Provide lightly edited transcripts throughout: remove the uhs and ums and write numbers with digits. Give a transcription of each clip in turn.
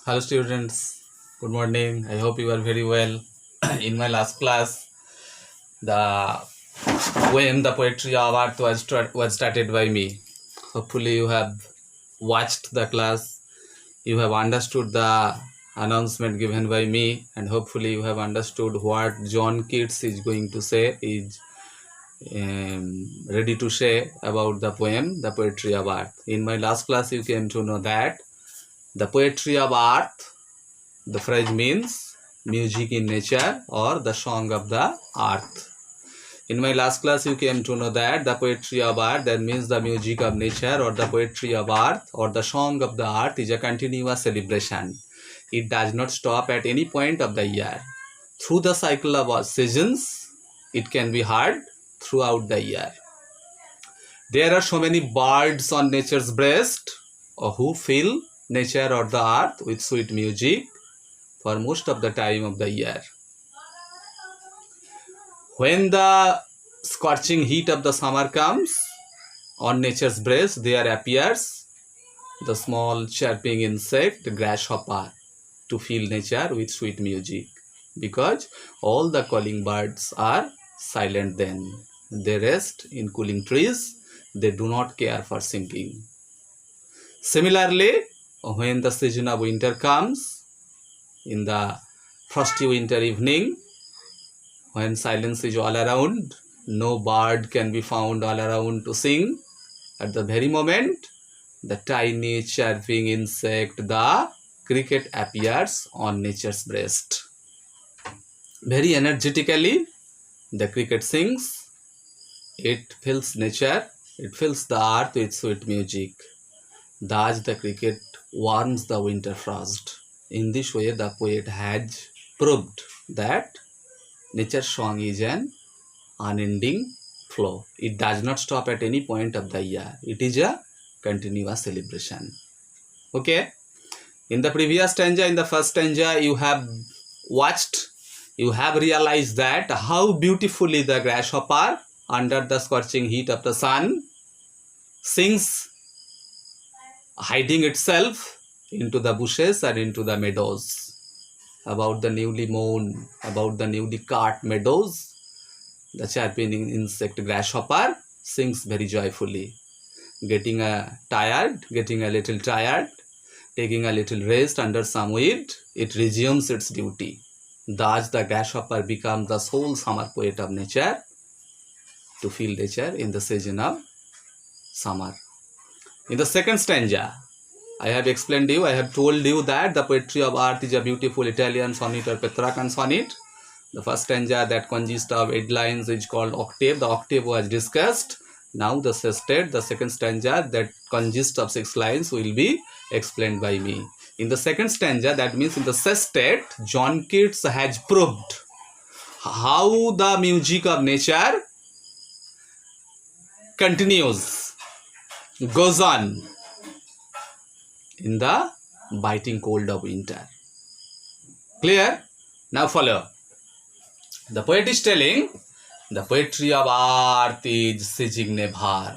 Hello students, good morning. I hope you are very well. In my last class, the when the poetry award was started by me. Hopefully you have watched the class, you have understood the announcement given by me, and hopefully you have understood what John Keats is going to say, is ready to say about the poem, The Poetry of Earth. In my last class, you came to know that the poetry of earth, the phrase means music in nature or the song of the earth. In my last class, you came to know that the poetry of earth, that means the music of nature or the poetry of earth or the song of the earth, is a continuous celebration. It does not stop at any point of the year. Through the cycle of seasons, it can be heard throughout the year. There are so many birds on nature's breast who fill nature or the earth with sweet music for most of the time of the year. When the scorching heat of the summer comes, on nature's breast there appears the small chirping insect, grasshopper, to fill nature with sweet music, because all the calling birds are silent then. They rest in cooling trees, they do not care for singing. Similarly, when the season of winter comes, in the frosty winter evening, when silence is all around, no bird can be found all around to sing. At the very moment, the tiny chirping insect, the cricket, appears on nature's breast. Very energetically, the cricket sings. It fills nature, it fills the earth with sweet music. Thus, the cricket warms the winter frost. In this way, the poet has proved that nature's song is an unending flow. It does not stop at any point of the year. It is a continuous celebration. Okay. In the previous stanza, in the first stanza, you have watched, you have realized that how beautifully the grasshopper, under the scorching heat of the sun, sings, hiding itself into the bushes and into the meadows. About the newly mown, about the newly cut meadows, the chirping insect grasshopper sings very joyfully. Getting a little tired, taking a little rest under some weed, it resumes its duty. Thus the grasshopper becomes the sole summer poet of nature, to fill nature in the season of summer. In the second stanza, I have explained you, I have told you that the poetry of earth is a beautiful Italian sonnet or Petrarchan sonnet. The first stanza, that consists of 8 lines, is called octave. The octave was discussed. Now the sestet, the second stanza, that consists of 6 lines, will be explained by me. In the second stanza, that means in the sestet, John Keats has proved how the music of nature continues, goes on in the biting cold of winter. Clear? Now follow. The poet is telling, the poetry of earth is ceasing never.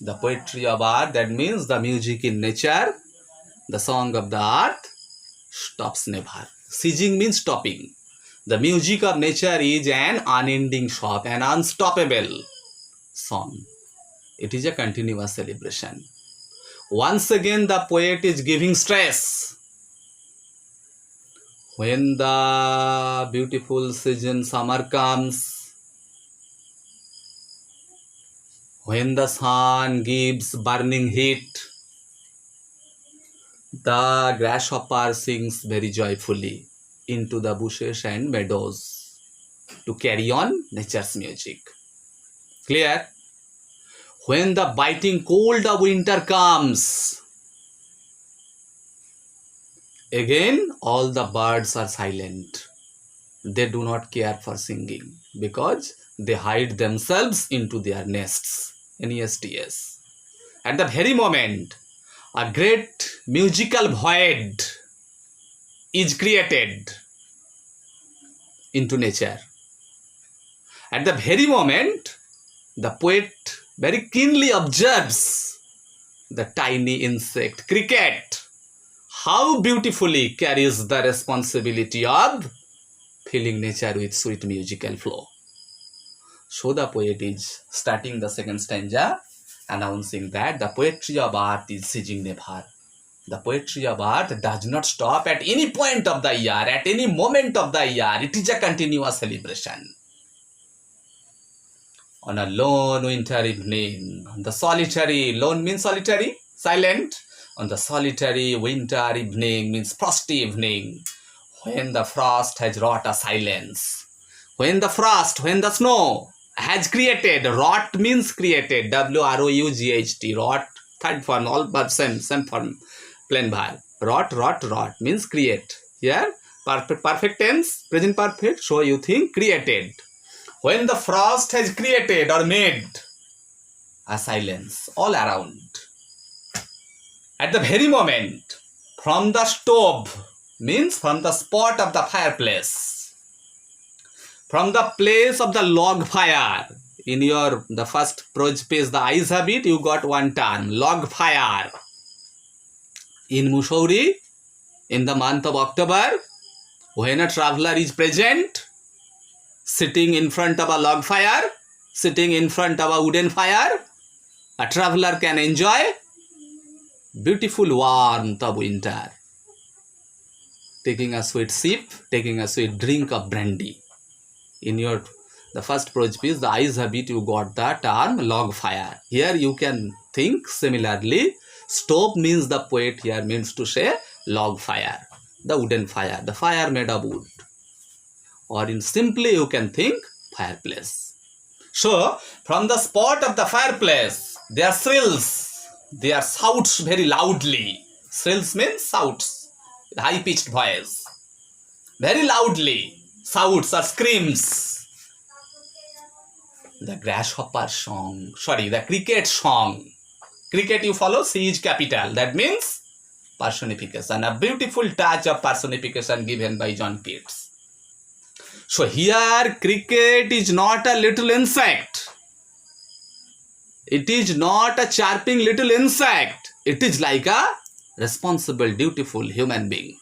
The poetry of earth, that means the music in nature, the song of the earth, stops never. Ceasing means stopping. The music of nature is an unending song, an unstoppable song. It is a continuous celebration. Once again, the poet is giving stress. When the beautiful season summer comes, when the sun gives burning heat, the grasshopper sings very joyfully into the bushes and meadows to carry on nature's music. Clear? When the biting cold of winter comes, again all the birds are silent. They do not care for singing because they hide themselves into their nests. NESTS. At the very moment, a great musical void is created into nature. At the very moment, the poet very keenly observes the tiny insect cricket, how beautifully carries the responsibility of filling nature with sweet musical flow. So the poet is starting the second stanza announcing that the poetry of art is ceasing never. The poetry of art does not stop at any point of the year, at any moment of the year. It is a continuous celebration. On a lone winter evening, the solitary, lone means solitary, silent. On the solitary winter evening means frosty evening, when the frost has wrought a silence. When the snow has created, wrought means created, W-R-O-U-G-H-T, wrought, third form, all but same form, plain verb. Wrought means create. Here, perfect tense, present perfect, so you think created. When the frost has created or made a silence all around. At the very moment, from the stove, means from the spot of the fireplace, from the place of the log fire. In the first prose page, the eyes have it, you got one term, log fire. In Mussoorie, in the month of October, when a traveler is present, sitting in front of a log fire, sitting in front of a wooden fire, a traveler can enjoy beautiful warmth of winter, taking a sweet sip, taking a sweet drink of brandy. In the first prose piece, the eyes have it, you got the term log fire. Here you can think similarly. Stove means the poet here means to say log fire, the wooden fire, the fire made of wood. Or in simply you can think fireplace. So from the spot of the fireplace, there are shrills, there are shouts very loudly. Shrills means shouts, high pitched voice, very loudly shouts or screams. The grasshopper song, the cricket song. Cricket you follow, C is capital, that means personification, a beautiful touch of personification given by John Keats. So here cricket is not a little insect. It is not a chirping little insect. It is like a responsible, dutiful human being.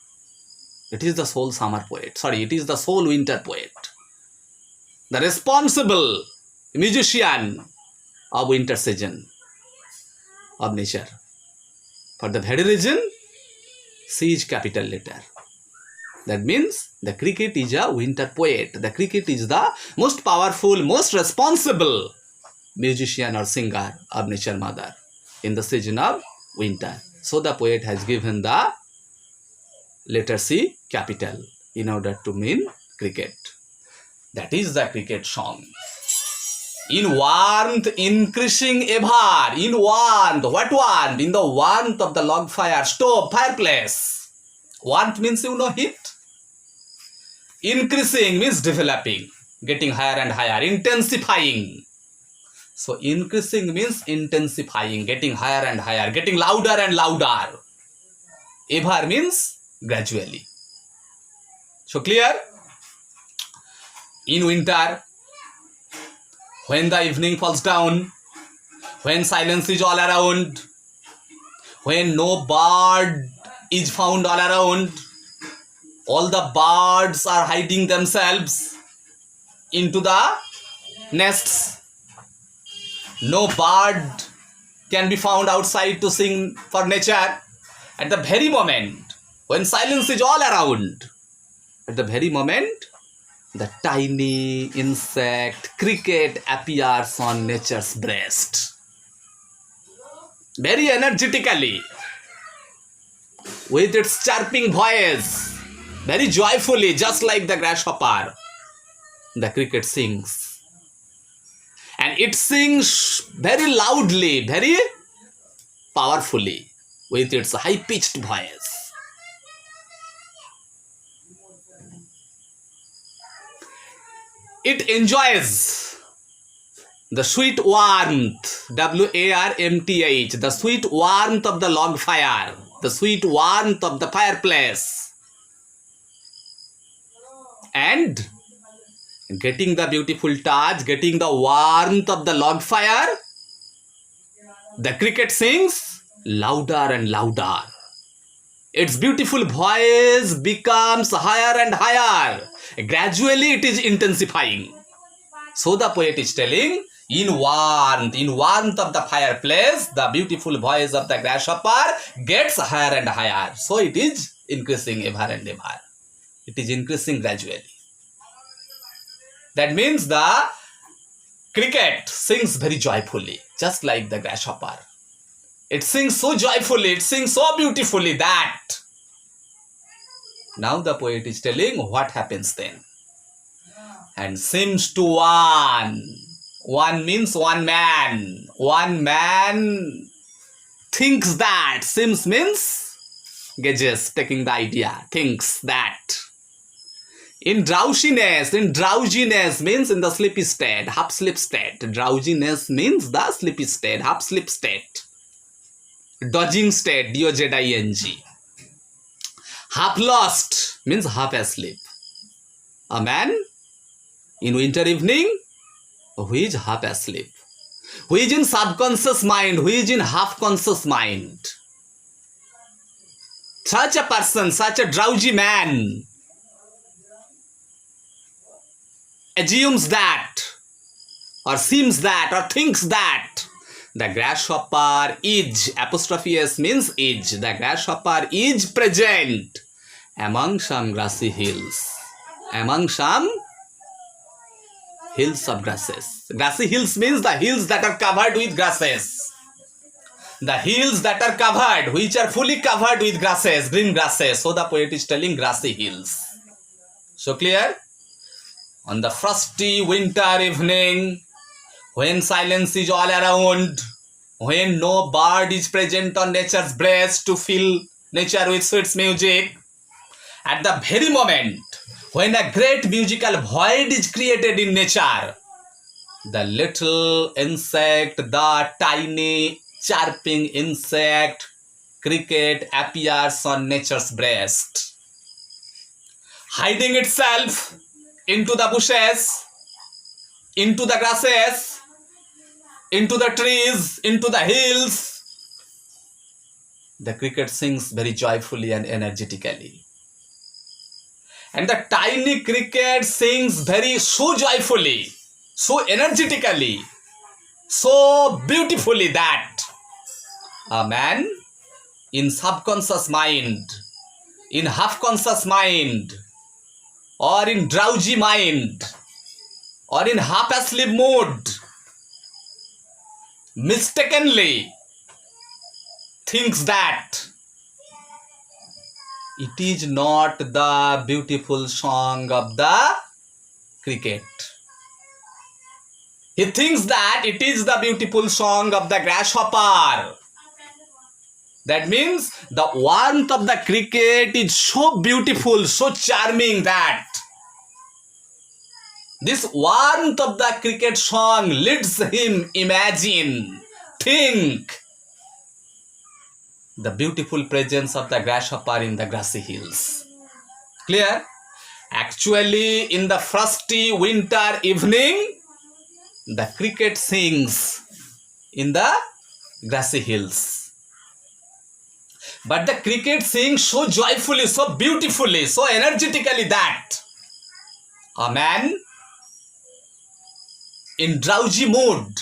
It is the sole summer poet. It is the sole winter poet. The responsible musician of winter season of nature. For the very reason, C is capital letter. That means the cricket is a winter poet. The cricket is the most powerful, most responsible musician or singer of nature mother in the season of winter. So the poet has given the letter C capital in order to mean cricket. That is the cricket song. In warmth increasing ever. In warmth. What warmth? In the warmth of the log fire, stove, fireplace. Warmth means heat. Increasing means developing, getting higher and higher, intensifying. So increasing means intensifying, getting higher and higher, getting louder and louder. Ever means gradually. So clear? In winter, when the evening falls down, when silence is all around, when no bird is found all around, all the birds are hiding themselves into the nests. No bird can be found outside to sing for nature. At the very moment when silence is all around, at the very moment, the tiny insect cricket appears on nature's breast. Very energetically, with its chirping voice, very joyfully, just like the grasshopper, the cricket sings. And it sings very loudly, very powerfully, with its high-pitched voice. It enjoys the sweet warmth, W-A-R-M-T-H, the sweet warmth of the log fire, the sweet warmth of the fireplace. And getting the beautiful touch, getting the warmth of the log fire, the cricket sings louder and louder. its beautiful voice becomes higher and higher. Gradually it is intensifying. So the poet is telling, in warmth of the fireplace, the beautiful voice of the grasshopper gets higher and higher. So it is increasing ever and ever. It is increasing gradually. That means the cricket sings very joyfully, just like the grasshopper. It sings so joyfully, it sings so beautifully that now the poet is telling what happens then. And seems to one means one man. One man thinks that. Seems means gauges, taking the idea, thinks that. In drowsiness means in the sleepy state, half sleep state. Drowsiness means the sleepy state, half sleep state. Dodging state, D-O-Z-I-N-G. Half lost means half asleep. A man in winter evening who is half asleep, who is in subconscious mind, who is in half conscious mind. Such a person, such a drowsy man assumes that, or seems that, or thinks that the grasshopper is, apostrophe S means is, the grasshopper is present among some grassy hills, among some hills of grasses. Grassy hills means the hills that are covered with grasses. The hills that are covered, which are fully covered with grasses, green grasses. So the poet is telling grassy hills. So clear? On the frosty winter evening, when silence is all around, when no bird is present on nature's breast to fill nature with sweet music, at the very moment when a great musical void is created in nature, the little insect, the tiny chirping insect, cricket appears on nature's breast, hiding itself into the bushes, into the grasses, into the trees, into the hills. The cricket sings very joyfully and energetically. And the tiny cricket sings so joyfully, so energetically, so beautifully that a man in subconscious mind, in half-conscious mind, or in drowsy mind, or in half-asleep mood, mistakenly thinks that it is not the beautiful song of the cricket. He thinks that it is the beautiful song of the grasshopper. That means the warmth of the cricket is so beautiful, so charming that this warmth of the cricket song leads him imagine, think the beautiful presence of the grasshopper in the grassy hills. Clear? Actually, in the frosty winter evening, the cricket sings in the grassy hills. But the cricket sings so joyfully, so beautifully, so energetically that a man in drowsy mood,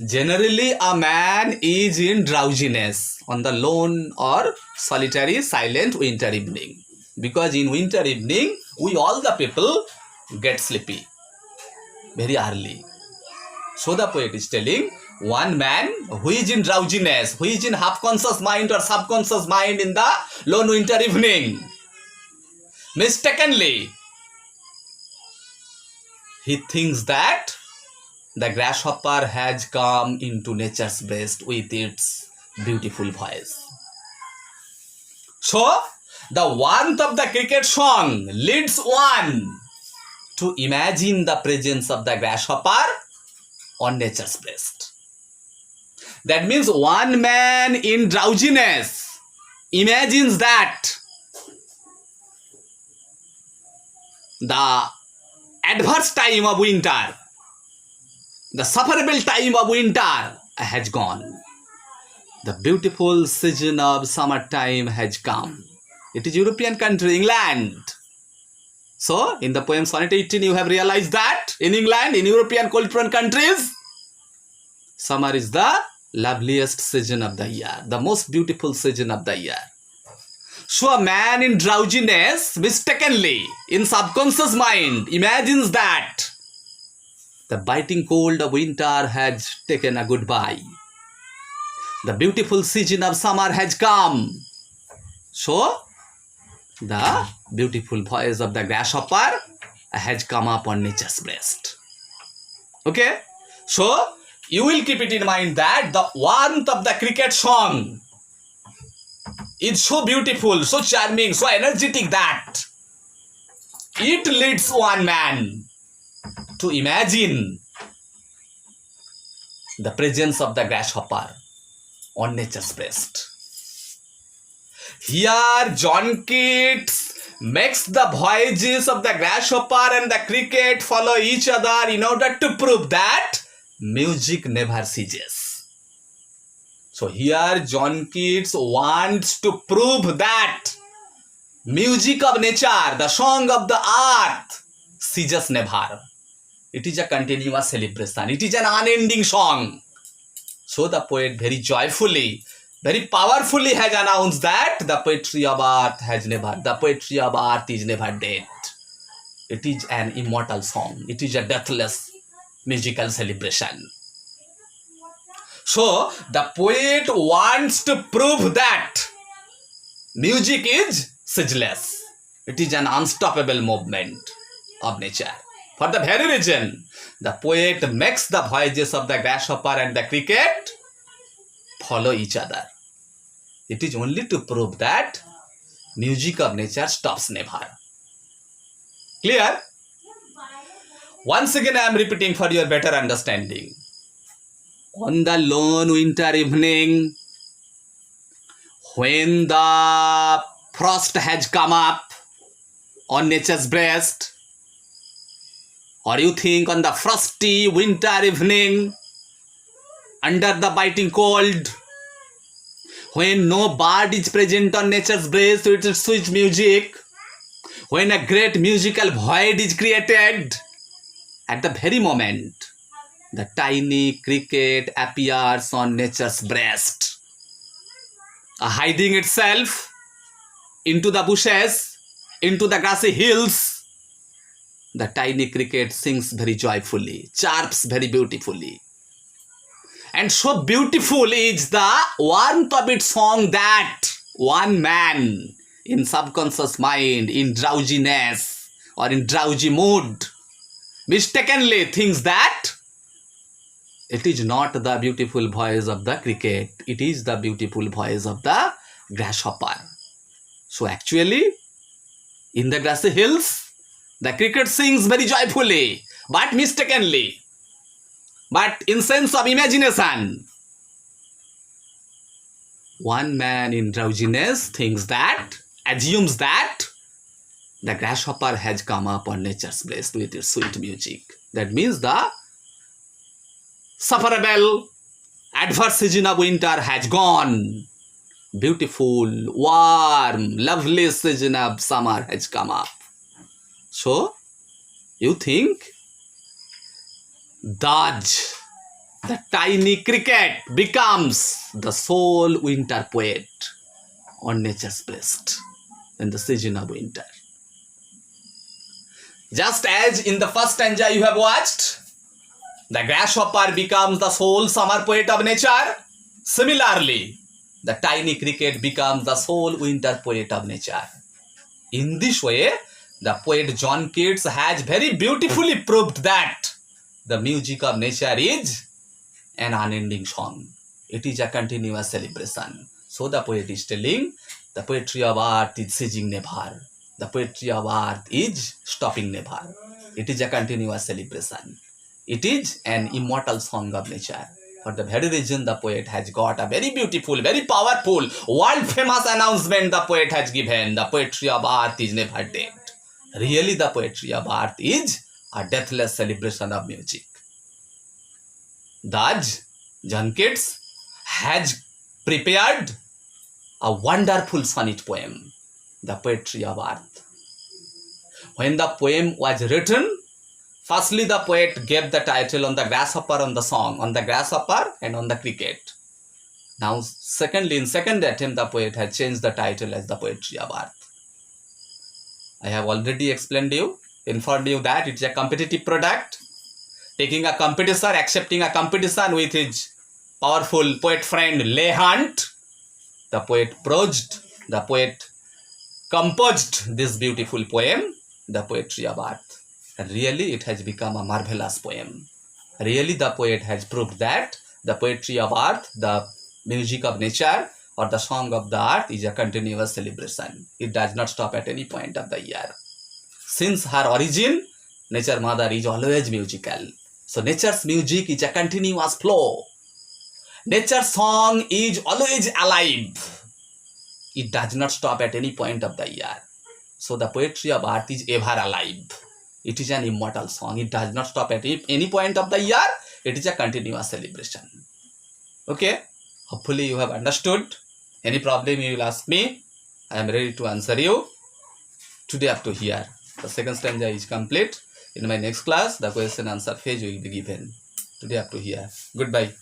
generally a man is in drowsiness on the lone or solitary silent winter evening, because in winter evening we all the people get sleepy very early. So the poet is telling one man who is in drowsiness, who is in half conscious mind or subconscious mind in the lone winter evening, mistakenly he thinks that the grasshopper has come into nature's breast with its beautiful voice. So, the warmth of the cricket song leads one to imagine the presence of the grasshopper on nature's breast. That means one man in drowsiness imagines that the adverse time of winter, the sufferable time of winter has gone. The beautiful season of summertime has come. It is European country, England. So, in the poem Sonnet 18, you have realized that in England, in European cultural countries, summer is the loveliest season of the year, the most beautiful season of the year. So, a man in drowsiness, mistakenly, in subconscious mind, imagines that the biting cold of winter has taken a goodbye. The beautiful season of summer has come. So, the beautiful voice of the grasshopper has come up on nature's breast. Okay? So, you will keep it in mind that the warmth of the cricket song is so beautiful, so charming, so energetic that it leads one man to imagine the presence of the grasshopper on nature's breast. Here, John Keats makes the voyages of the grasshopper and the cricket follow each other in order to prove that music never ceases. So here, John Keats wants to prove that music of nature, the song of the earth, ceases never. It is a continuous celebration. It is an unending song. So the poet very joyfully, very powerfully has announced that the poetry of earth is never dead. It is an immortal song. It is a deathless musical celebration. So the poet wants to prove that music is ceaseless. It is an unstoppable movement of nature. For the very reason, the poet makes the voyages of the grasshopper and the cricket follow each other. It is only to prove that music of nature stops never. Clear? Once again, I am repeating for your better understanding. On the lone winter evening, when the frost has come up on nature's breast, or you think on the frosty winter evening, under the biting cold, when no bird is present on nature's breast with its sweet music, when a great musical void is created, at the very moment, the tiny cricket appears on nature's breast, hiding itself into the bushes, into the grassy hills. The tiny cricket sings very joyfully, chirps very beautifully. And so beautiful is the warmth of its song that one man in subconscious mind, in drowsiness or in drowsy mood, mistakenly thinks that it is not the beautiful voice of the cricket, it is the beautiful voice of the grasshopper. So actually, in the grassy hills, the cricket sings very joyfully, but mistakenly, but in sense of imagination. One man in drowsiness thinks that, assumes that the grasshopper has come up on nature's breast with its sweet music. That means the sufferable, adverse season of winter has gone. Beautiful, warm, lovely season of summer has come up. So, you think Dodge, the tiny cricket, becomes the sole winter poet on nature's breast in the season of winter. Just as in the first stanza you have watched, the grasshopper becomes the sole summer poet of nature. Similarly, the tiny cricket becomes the sole winter poet of nature. In this way, the poet John Keats has very beautifully proved that the music of nature is an unending song. It is a continuous celebration. So the poet is telling, the poetry of earth is ceasing never. The poetry of earth is stopping never. It is a continuous celebration. It is an immortal song of nature. For the very reason, the poet has got a very beautiful, very powerful, world-famous announcement the poet has given. The poetry of earth is never dead. Really, the poetry of earth is a deathless celebration of music. Thus, John Keats has prepared a wonderful sonnet poem, The Poetry of Earth. When the poem was written, firstly the poet gave the title on the grasshopper, on the song, on the grasshopper and on the cricket. Now, secondly, in second attempt, the poet had changed the title as The Poetry of Earth. I have already explained you, informed you that it's a competitive product. Taking a competitor, accepting a competition with his powerful poet friend Leigh Hunt, the poet prosed, the poet composed this beautiful poem, The Poetry of Earth. And really it has become a marvelous poem. Really the poet has proved that the poetry of earth, the music of nature or the song of the earth is a continuous celebration. It does not stop at any point of the year. Since her origin, nature mother is always musical. So nature's music is a continuous flow. Nature's song is always alive. It does not stop at any point of the year. So the poetry of earth is ever alive. It is an immortal song. It does not stop at any point of the year. It is a continuous celebration. Okay? Hopefully you have understood. Any problem you will ask me. I am ready to answer you. Today up to here. The second stanza is complete. In my next class, the question answer phase will be given. Today up to here. Goodbye.